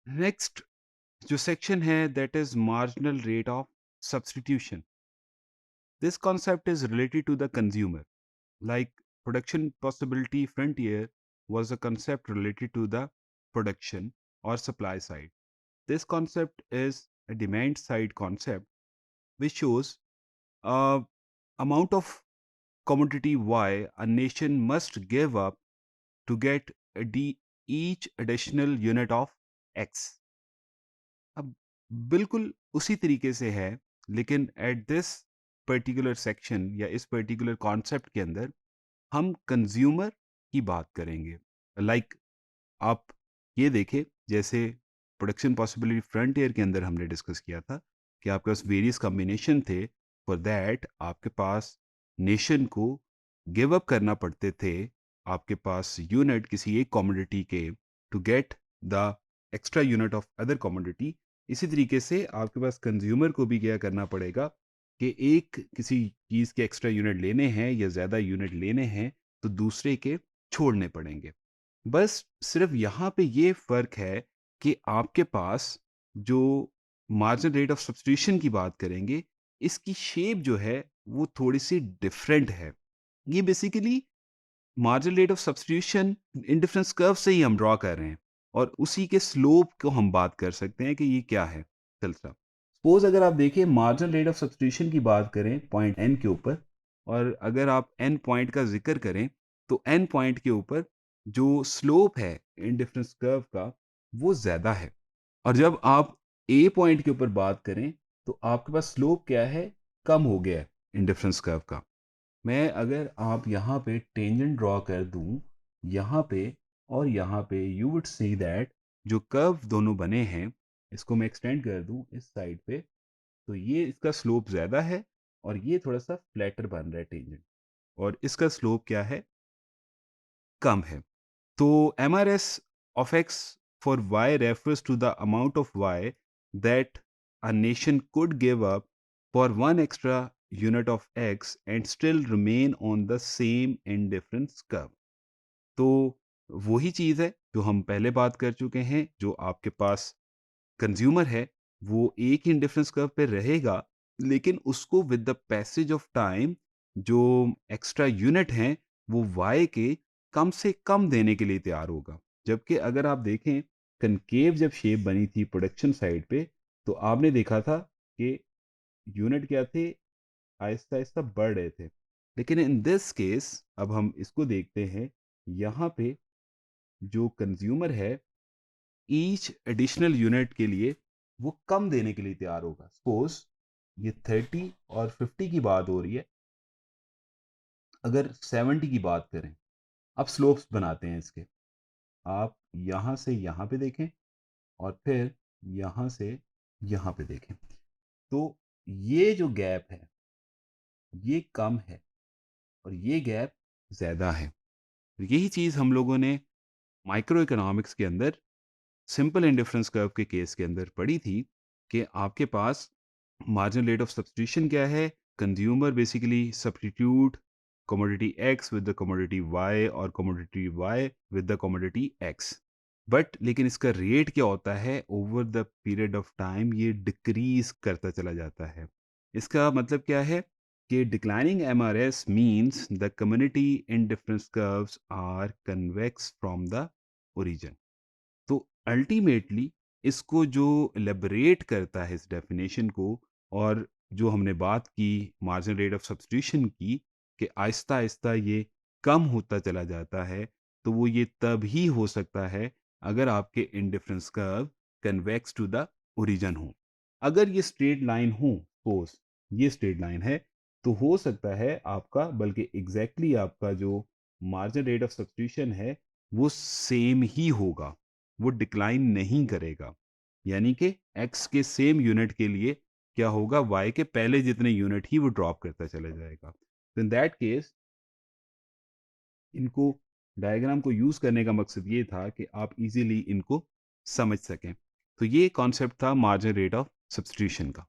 Next जो section है that is marginal rate of substitution. This concept is related to the consumer. Like production possibility frontier was a concept related to the production or supply side. This concept is a demand side concept which shows a amount of commodity Y a nation must give up to get each additional unit of X. अब बिल्कुल उसी तरीके से है, लेकिन at this particular section या इस particular concept के अंदर हम कंज्यूमर की बात करेंगे. लाइक आप ये देखें, जैसे प्रोडक्शन पॉसिबिलिटी फ्रंटियर के अंदर हमने डिस्कस किया था कि आपके पास वेरियस कॉम्बिनेशन थे. फॉर दैट आपके पास नेशन को गिव अप करना पड़ते थे आपके पास यूनिट किसी एक कमोडिटी के to get the extra unit of other commodity. इसी तरीके से आपके पास कंज्यूमर को भी क्या करना पड़ेगा कि एक किसी चीज़ के एक्स्ट्रा यूनिट लेने हैं या ज़्यादा यूनिट लेने हैं तो दूसरे के छोड़ने पड़ेंगे. बस सिर्फ यहाँ पे ये फ़र्क है कि आपके पास जो मार्जिनल रेट ऑफ सब्स्टिट्यूशन की बात करेंगे, इसकी शेप जो है वो थोड़ी-सी डिफरेंट है. ये basically marginal rate of substitution indifference curve से ही हम ड्रॉ कर रहे हैं और उसी के स्लोप को हम बात कर सकते हैं कि ये क्या है. चलता सपोज अगर आप देखिए मार्जिनल रेट ऑफ सब्स्टिट्यूशन की बात करें पॉइंट एन के ऊपर, और अगर आप एन पॉइंट का जिक्र करें तो एन पॉइंट के ऊपर जो स्लोप है इंडिफरेंस कर्व का वो ज़्यादा है. और जब आप ए पॉइंट के ऊपर बात करें तो आपके पास स्लोप क्या है, कम हो गया है इंडिफरेंस कर्व का. मैं अगर आप यहाँ पे टेंजेंट ड्रॉ कर दूँ यहाँ पे और यहाँ पे, यू वुड सी दैट जो कर्व दोनों बने हैं इसको मैं एक्सटेंड कर दूँ इस साइड पे, तो ये इसका स्लोप ज़्यादा है और ये थोड़ा सा फ्लैटर बन रहा है टेंजेंट, और इसका स्लोप क्या है, कम है. तो M R S of X for Y refers to the amount of Y that a nation could give up for one extra unit of X and still remain on the same indifference curve. तो वही चीज़ है जो हम पहले बात कर चुके हैं. जो आपके पास कंज्यूमर है वो एक ही इंडिफरेंस कर्व पे रहेगा, लेकिन उसको with the passage of time जो एक्स्ट्रा यूनिट हैं वो वाई के कम से कम देने के लिए तैयार होगा. जबकि अगर आप देखें कनकेव जब शेप बनी थी प्रोडक्शन साइड पे, तो आपने देखा था कि यूनिट क्या थे, आहिस्ता आहिस्ता बढ़ रहे थे. लेकिन इन दिस केस अब हम इसको देखते हैं, यहाँ पे जो कंज्यूमर है ईच एडिशनल यूनिट के लिए वो कम देने के लिए तैयार होगा. सपोज ये 30 और 50 की बात हो रही है, अगर 70 की बात करें, अब स्लोप्स बनाते हैं इसके. आप यहाँ से यहाँ पे देखें और फिर यहाँ से यहाँ पे देखें, तो ये जो गैप है ये कम है और ये गैप ज़्यादा है. यही चीज़ हम लोगों ने माइक्रो इकोनॉमिक्स के अंदर सिंपल इंडिफरेंस कर्व के केस के अंदर पढ़ी थी कि आपके पास मार्जिनल रेट ऑफ सब्स्टिट्यूशन क्या है, consumer basically substitute commodity x with the commodity y और commodity y with the commodity x. But लेकिन इसका रेट क्या होता है, over the period of time ये डिक्रीज करता चला जाता है. इसका मतलब क्या है कि declining M R S means the community in difference curves are convex from the origin. तो अल्टीमेटली इसको जो एलेबरेट करता है इस डेफिनेशन को, और जो हमने बात की मार्जिनल रेट ऑफ सब्स्टिट्यूशन की कि आहिस्ता आहिस्ता ये कम होता चला जाता है, तो वो ये तब ही हो सकता है अगर आपके indifference curve convex to the origin हो. अगर ये स्ट्रेट लाइन हो, सपोज ये स्ट्रेट लाइन है, तो हो सकता है आपका, बल्कि एग्जैक्टली आपका जो मार्जिनल रेट ऑफ सब्स्टिट्यूशन है वो सेम ही होगा, वो डिक्लाइन नहीं करेगा. यानी कि x के सेम यूनिट के लिए क्या होगा, y के पहले जितने यूनिट ही वो ड्रॉप करता चला जाएगा. तो इन दैट केस इनको डायग्राम को यूज करने का मकसद ये था कि आप इजीली इनको समझ सकें. तो ये कॉन्सेप्ट था मार्जिनल रेट ऑफ सब्स्टिट्यूशन का.